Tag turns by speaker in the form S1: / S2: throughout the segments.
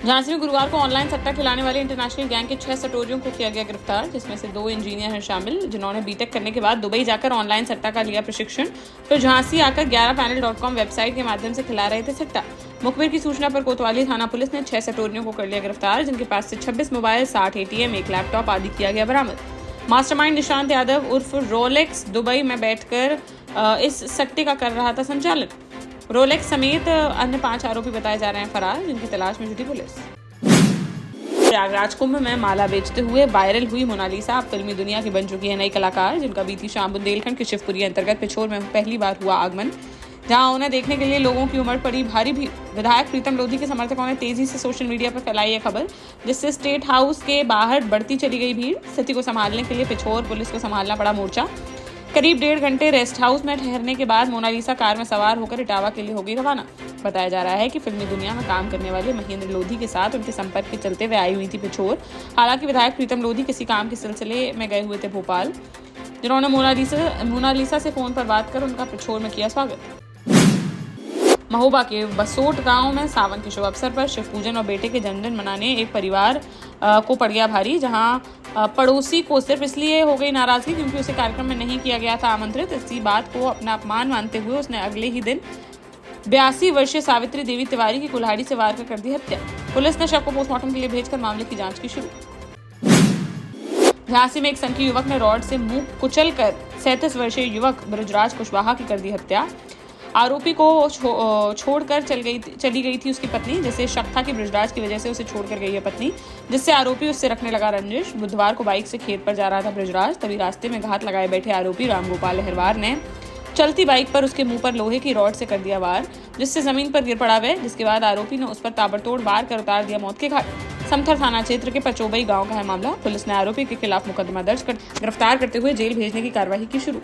S1: झांसी में गुरुवार को ऑनलाइन सट्टा खिलाने वाले इंटरनेशनल गैंग के 6 सटोरियों को किया गया गिरफ्तार, जिसमें से 2 इंजीनियर हैं शामिल, जिन्होंने बीटेक करने के बाद दुबई जाकर ऑनलाइन सट्टा का लिया प्रशिक्षण, फिर झांसी आकर 11panel.com वेबसाइट के माध्यम से खिला रहे थे सट्टा। मुखबिर की सूचना पर कोतवाली थाना पुलिस ने 6 सटोरियों को कर लिया गिरफ्तार, जिनके पास से 26 मोबाइल, 60 ATM, 1 लैपटॉप आदि किया गया बरामद। मास्टरमाइंड निशांत यादव उर्फ रोलेक्स दुबई में बैठकर इस सट्टे का कर रहा था संचालन। रोलेक्स समेत अन्य 5 आरोपी बताए जा रहे हैं फरार, जिनकी तलाश में जुटी पुलिस। प्रयागराज कुंभ में माला बेचते हुए वायरल हुई मोनालिसा अब फिल्मी दुनिया की बन चुकी है नई कलाकार, जिनका बीती शाम बुंदेलखंड के शिवपुरी अंतर्गत पिछोर में पहली बार हुआ आगमन, जहां उन्हें देखने के लिए लोगों की उमड़ पड़ी भारी भीड़। विधायक प्रीतम लोधी के समर्थकों ने तेजी से सोशल मीडिया पर फैलाई यह खबर, जिससे स्टेट हाउस के बाहर बढ़ती चली गई भीड़। स्थिति को संभालने के लिए पिछोर पुलिस को संभालना पड़ा मोर्चा। करीब 1.5 घंटे रेस्ट हाउस में ठहरने के बाद मोनालिसा कार में सवार होकर इटावा के लिए हो गई रवाना। बताया जा रहा है कि फिल्मी दुनिया में काम करने वाले महेंद्र लोधी के साथ उनके संपर्क के चलते वे आई हुई थी पिछोर। हालांकि विधायक प्रीतम लोधी किसी काम के सिलसिले में गए हुए थे भोपाल, जिन्होंने मोनालिसा से फोन पर बात कर उनका पिछोर में किया स्वागत। महोबा के बसोट गांव में सावन के शुभ अवसर पर शिव पूजन और बेटे के जन्मदिन मनाने एक परिवार को पड़ गया भारी, जहां पड़ोसी को सिर्फ इसलिए हो गई नाराजगी क्योंकि उसे कार्यक्रम में नहीं किया गया था आमंत्रित। इसी बात को अपना अपमान मानते हुए उसने अगले ही दिन 82 वर्षीय सावित्री देवी तिवारी की कुल्हाड़ी से वार कर दी हत्या। पुलिस ने शव को पोस्टमार्टम के लिए भेजकर मामले की जांच की शुरू। झांसी में एक संकी युवक ने रॉड से मुंह कुचलकर 37 वर्षीय युवक ब्रजराज कुशवाहा की कर दी हत्या। आरोपी को छोड़कर चली गई थी उसकी पत्नी, जिसे शक था कि ब्रजराज की वजह से उसे छोड़कर गई है पत्नी, जिससे आरोपी उससे रखने लगा रंजिश। बुधवार को बाइक से खेत पर जा रहा था ब्रजराज, तभी रास्ते में घात लगाए बैठे आरोपी रामगोपाल लहरवार ने चलती बाइक पर उसके मुंह पर लोहे की रॉड से कर दिया वार, जिससे जमीन पर गिर पड़ा वह। जिसके बाद आरोपी ने उस पर ताबड़तोड़ वार कर उतार दिया मौत के घाट। समथर थाना क्षेत्र के पचोबई गांव का है मामला। पुलिस ने आरोपी के खिलाफ मुकदमा दर्ज कर गिरफ्तार करते हुए जेल भेजने की कार्यवाही की शुरू।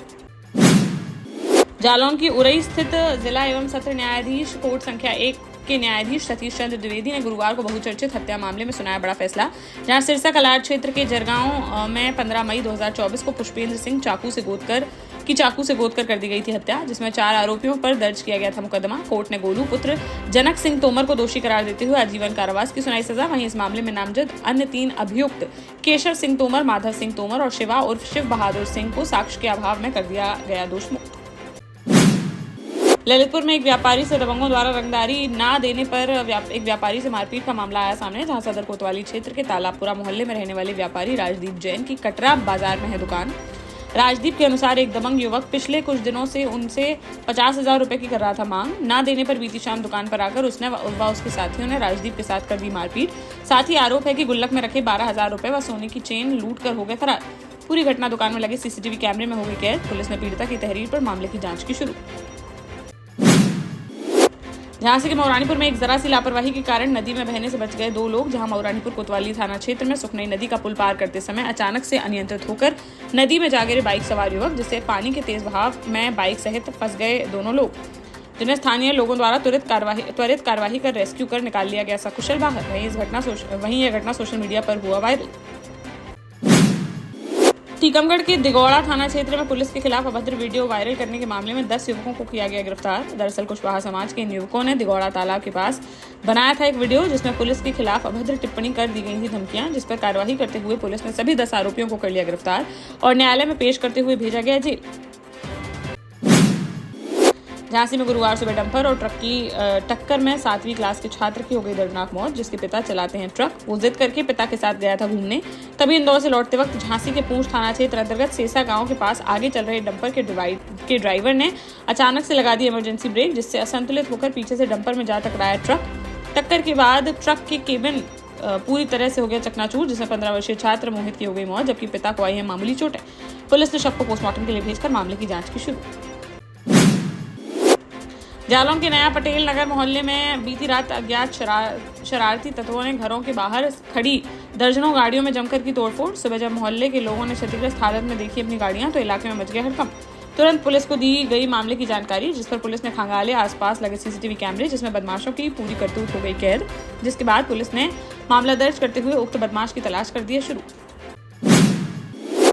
S1: जालौन की उरई स्थित जिला एवं सत्र न्यायाधीश कोर्ट संख्या 1 के न्यायाधीश सतीश चंद्र द्विवेदी ने गुरुवार को बहुचर्चित हत्या मामले में सुनाया बड़ा फैसला, जहां सिरसा कलार क्षेत्र के जरगांव में 15 मई 2024 को पुष्पेंद्र सिंह चाकू से गोदकर कर दी गई थी हत्या, जिसमें 4 आरोपियों पर दर्ज किया गया था मुकदमा। कोर्ट ने गोलू पुत्र जनक सिंह तोमर को दोषी करार देते हुए आजीवन कारावास की सुनाई सजा। वहीं इस मामले में नामजद अन्य 3 अभियुक्त केशव सिंह तोमर, माधव सिंह तोमर और शिवा उर्फ शिव बहादुर सिंह को साक्ष्य के अभाव में कर दिया गया दोषमुक्त। ललितपुर में एक व्यापारी से दबंगों द्वारा रंगदारी न देने पर एक व्यापारी से मारपीट का मामला आया सामने, जहां सदर कोतवाली क्षेत्र के तालाबपुरा मोहल्ले में रहने वाले व्यापारी राजदीप जैन की कटरा बाजार में है दुकान। राजदीप के अनुसार एक दबंग युवक पिछले कुछ दिनों से उनसे 50,000 रुपए की कर रहा था मांग। न देने पर बीती शाम दुकान पर आकर उसने व उसके साथियों ने राजदीप के साथ कर दी मारपीट। साथ ही आरोप है कि गुल्लक में रखे 12,000 रुपए व सोने की चेन लूट कर हो गए फरार। पूरी घटना दुकान में लगे CCTV कैमरे में हो गई कैद। पुलिस ने पीड़िता की तहरीर पर मामले की जाँच की शुरू। झांसी के मौरानीपुर में एक जरा सी लापरवाही के कारण नदी में बहने से बच गए 2 लोग, जहां मौरानीपुर कोतवाली थाना क्षेत्र में सुखनई नदी का पुल पार करते समय अचानक से अनियंत्रित होकर नदी में जा गिरे बाइक सवार युवक, जिससे पानी के तेज बहाव में बाइक सहित फंस गए दोनों लोग, जिन्हें स्थानीय लोगों द्वारा त्वरित कार्यवाही कर रेस्क्यू कर निकाल लिया गया सकुशल बाहर। वहीं यह घटना सोशल मीडिया पर हुआ वायरल। टीकमगढ़ के दिगौड़ा थाना क्षेत्र में पुलिस के खिलाफ अभद्र वीडियो वायरल करने के मामले में 10 युवकों को किया गया गिरफ्तार। दरअसल कुशवाहा समाज के इन युवकों ने दिगौड़ा तालाब के पास बनाया था एक वीडियो, जिसमें पुलिस के खिलाफ अभद्र टिप्पणी कर दी गई थी धमकियां, जिस पर कार्यवाही करते हुए पुलिस ने सभी 10 आरोपियों को कर लिया गिरफ्तार और न्यायालय में पेश करते हुए भेजा गया जेल। झांसी में गुरुवार सुबह डंपर और ट्रक की टक्कर में 7वीं क्लास के छात्र की हो गई दर्दनाक मौत, जिसके पिता चलाते हैं ट्रक। वो जिद करके पिता के साथ गया था घूमने, तभी इंदौर से लौटते वक्त झांसी के पूंछ थाना क्षेत्र अंतर्गत सेसा गांव के पास आगे चल रहे डंपर के ड्राइवर ने अचानक से लगा दी इमरजेंसी ब्रेक, जिससे असंतुलित होकर पीछे से डंपर में जा टकराया ट्रक। टक्कर के बाद ट्रक की केबिन पूरी तरह से हो गया चकनाचूर, जिसमें 15 वर्षीय छात्र मोहित की हो गई मौत, जबकि पिता को आई है मामूली चोटें। पुलिस ने शव को पोस्टमार्टम के लिए भेजकर मामले की जाँच की शुरू। जालौन के नया पटेल नगर मोहल्ले में बीती रात अज्ञात शरारती तत्वों ने घरों के बाहर खड़ी दर्जनों गाड़ियों में जमकर की तोड़फोड़। सुबह जब मोहल्ले के लोगों ने क्षतिग्रस्त हालत में देखी अपनी गाड़ियां, तो इलाके में मच गया हड़कंप। तुरंत पुलिस को दी गई मामले की जानकारी, जिस पर पुलिस ने खंगाले आसपास लगे CCTV कैमरे, जिसमें बदमाशों की पूरी करतूत हो गई कैद। जिसके बाद पुलिस ने मामला दर्ज करते हुए उक्त बदमाश की तलाश कर दी है शुरू।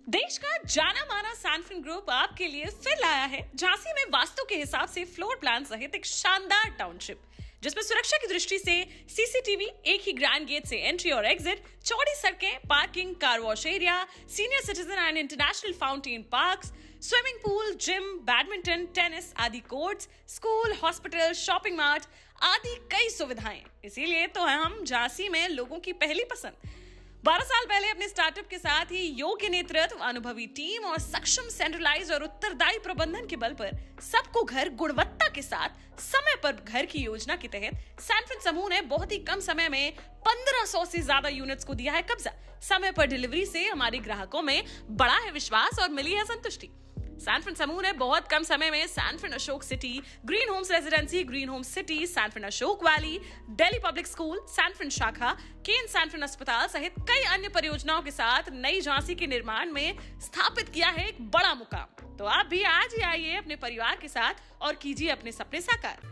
S2: देश का जाना माना सैनफिन ग्रुप आपके लिए फिर लाया है झांसी में वास्तु के हिसाब से फ्लोर प्लान सहित एक शानदार टाउनशिप, जिसमें सुरक्षा की दृष्टि से सीसीटीवी, एक ही ग्रैंड गेट से एंट्री और एग्जिट, चौड़ी सड़कें, parking, car wash area, senior citizen and international fountain parks, swimming pool, gym, badminton, tennis आदि courts, school, hospital, shopping mart आदि कई सुविधाएं। इसीलिए तो हम झांसी में लोगों की पहली पसंद। 12 साल पहले अपने स्टार्टअप के साथ ही योग्य नेतृत्व, अनुभवी टीम और सक्षम सेंट्रलाइज और उत्तरदायी प्रबंधन के बल पर सबको घर गुणवत्ता के साथ समय पर घर की योजना के तहत सैनफिन समूह ने बहुत ही कम समय में 1500 से ज्यादा यूनिट्स को दिया है कब्जा। समय पर डिलीवरी से हमारे ग्राहकों में बड़ा है विश्वास और मिली है संतुष्टि। सैनफिन समूह ने बहुत कम समय में Sanfin Ashok City, Green Homes Residency, Green Homes City, Sanfin Ashok Valley, Delhi Public School, Sanfin शाखा, केन सैनफिन अस्पताल सहित कई अन्य परियोजनाओं के साथ नई झांसी के निर्माण में स्थापित किया है एक बड़ा मुकाम। तो आप भी आज ही आइए अपने परिवार के साथ और कीजिए अपने सपने साकार।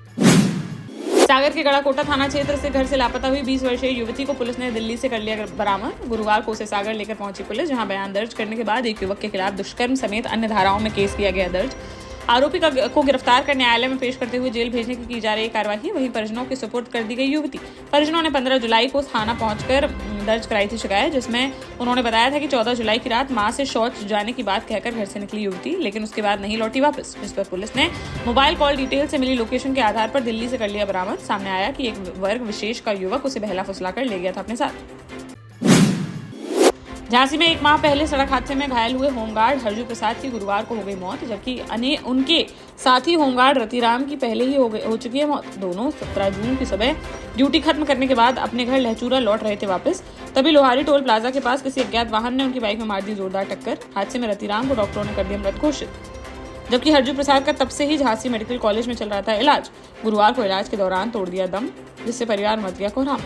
S1: सागर के गड़ाकोटा थाना क्षेत्र से घर से लापता हुई 20 वर्षीय युवती को पुलिस ने दिल्ली से कर लिया बरामद। गुरुवार को उसे सागर लेकर पहुंची पुलिस, जहां बयान दर्ज करने के बाद एक युवक के खिलाफ दुष्कर्म समेत अन्य धाराओं में केस किया गया दर्ज। आरोपी को गिरफ्तार कर न्यायालय में पेश करते हुए जेल भेजने की जा रही कार्रवाई। वहीं परिजनों के सुपुर्द कर दी गई युवती। परिजनों ने 15 जुलाई को थाना पहुंचकर दर्ज कराई थी शिकायत, जिसमें उन्होंने बताया था कि 14 जुलाई की रात मां से शौच जाने की बात कहकर घर से निकली युवती, लेकिन उसके बाद नहीं लौटी वापस। जिस पर पुलिस ने मोबाइल कॉल डिटेल से मिली लोकेशन के आधार पर दिल्ली से कर लिया बरामद। सामने आया कि एक वर्ग विशेष का युवक उसे बहला फुसला कर ले गया था अपने साथ। झांसी में एक माह पहले सड़क हादसे में घायल हुए होमगार्ड हरजू प्रसाद की गुरुवार को हो गई मौत, जबकि उनके साथी होमगार्ड रतिराम की पहले ही हो चुकी है मौत। दोनों 17 जून की सुबह ड्यूटी खत्म करने के बाद अपने घर लहचूरा लौट रहे थे वापस। तभी लोहारी टोल प्लाजा के पास किसी अज्ञात वाहन ने उनकी बाइक में मार दी जोरदार टक्कर। हादसे में रतिराम को डॉक्टरों ने कर दिया मृत घोषित, जबकि हरजू प्रसाद का तब से ही झांसी मेडिकल कॉलेज में चल रहा था इलाज। गुरुवार को इलाज के दौरान तोड़ दिया दम, जिससे परिवार मच गया कोहराम।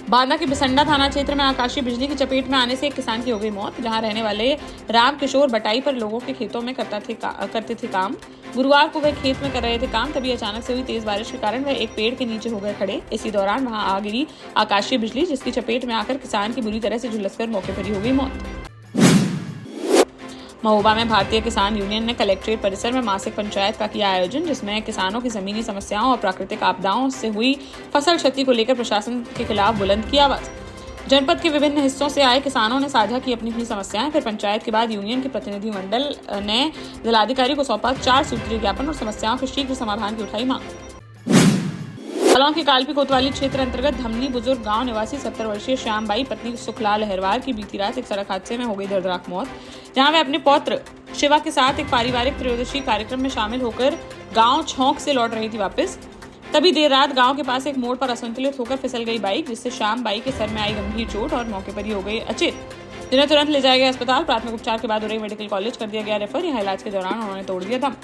S1: बांदा के बिसंडा थाना क्षेत्र में आकाशीय बिजली की चपेट में आने से एक किसान की हो गई मौत, जहां रहने वाले राम किशोर बटाई पर लोगों के खेतों में करते थे काम। गुरुवार को वह खेत में कर रहे थे काम, तभी अचानक से हुई तेज बारिश के कारण वह एक पेड़ के नीचे हो गए खड़े। इसी दौरान वहां आ गिरी आकाशीय बिजली, जिसकी चपेट में आकर किसान की बुरी तरह से झुलसकर मौके पर ही हो गई मौत। महोबा में भारतीय किसान यूनियन ने कलेक्ट्रेट परिसर में मासिक पंचायत का किया आयोजन, जिसमें किसानों की जमीनी समस्याओं और प्राकृतिक आपदाओं से हुई फसल क्षति को लेकर प्रशासन के खिलाफ बुलंद की आवाज। जनपद के विभिन्न हिस्सों से आए किसानों ने साझा की अपनी समस्याएं। फिर पंचायत के बाद यूनियन के प्रतिनिधि मंडल ने जिलाधिकारी को सौंपा 4 सूत्रीय ज्ञापन और समस्याओं के शीघ्र समाधान की उठाई मांग। जालौन के कालपी कोतवाली क्षेत्र अंतर्गत धमनी बुजुर्ग गांव निवासी 70 वर्षीय श्यामबाई पत्नी सुखलाल अहरवार की बीती रात एक सड़क हादसे में हो गई दर्दनाक मौत, जहां वे अपने पौत्र शिवा के साथ एक पारिवारिक त्रयोदशी कार्यक्रम में शामिल होकर गांव छौंक से लौट रही थी वापस। तभी देर रात गांव के पास एक मोड़ पर असंतुलित होकर फिसल गई बाइक, जिससे श्यामबाई के सर में आई गंभीर चोट और मौके पर ही हो गई अचेत। जिन्हें तुरंत ले जाया गया अस्पताल। प्राथमिक उपचार के बाद उन्हें मेडिकल कॉलेज कर दिया गया रेफर। यहाँ इलाज के दौरान उन्होंने तोड़ दिया दम।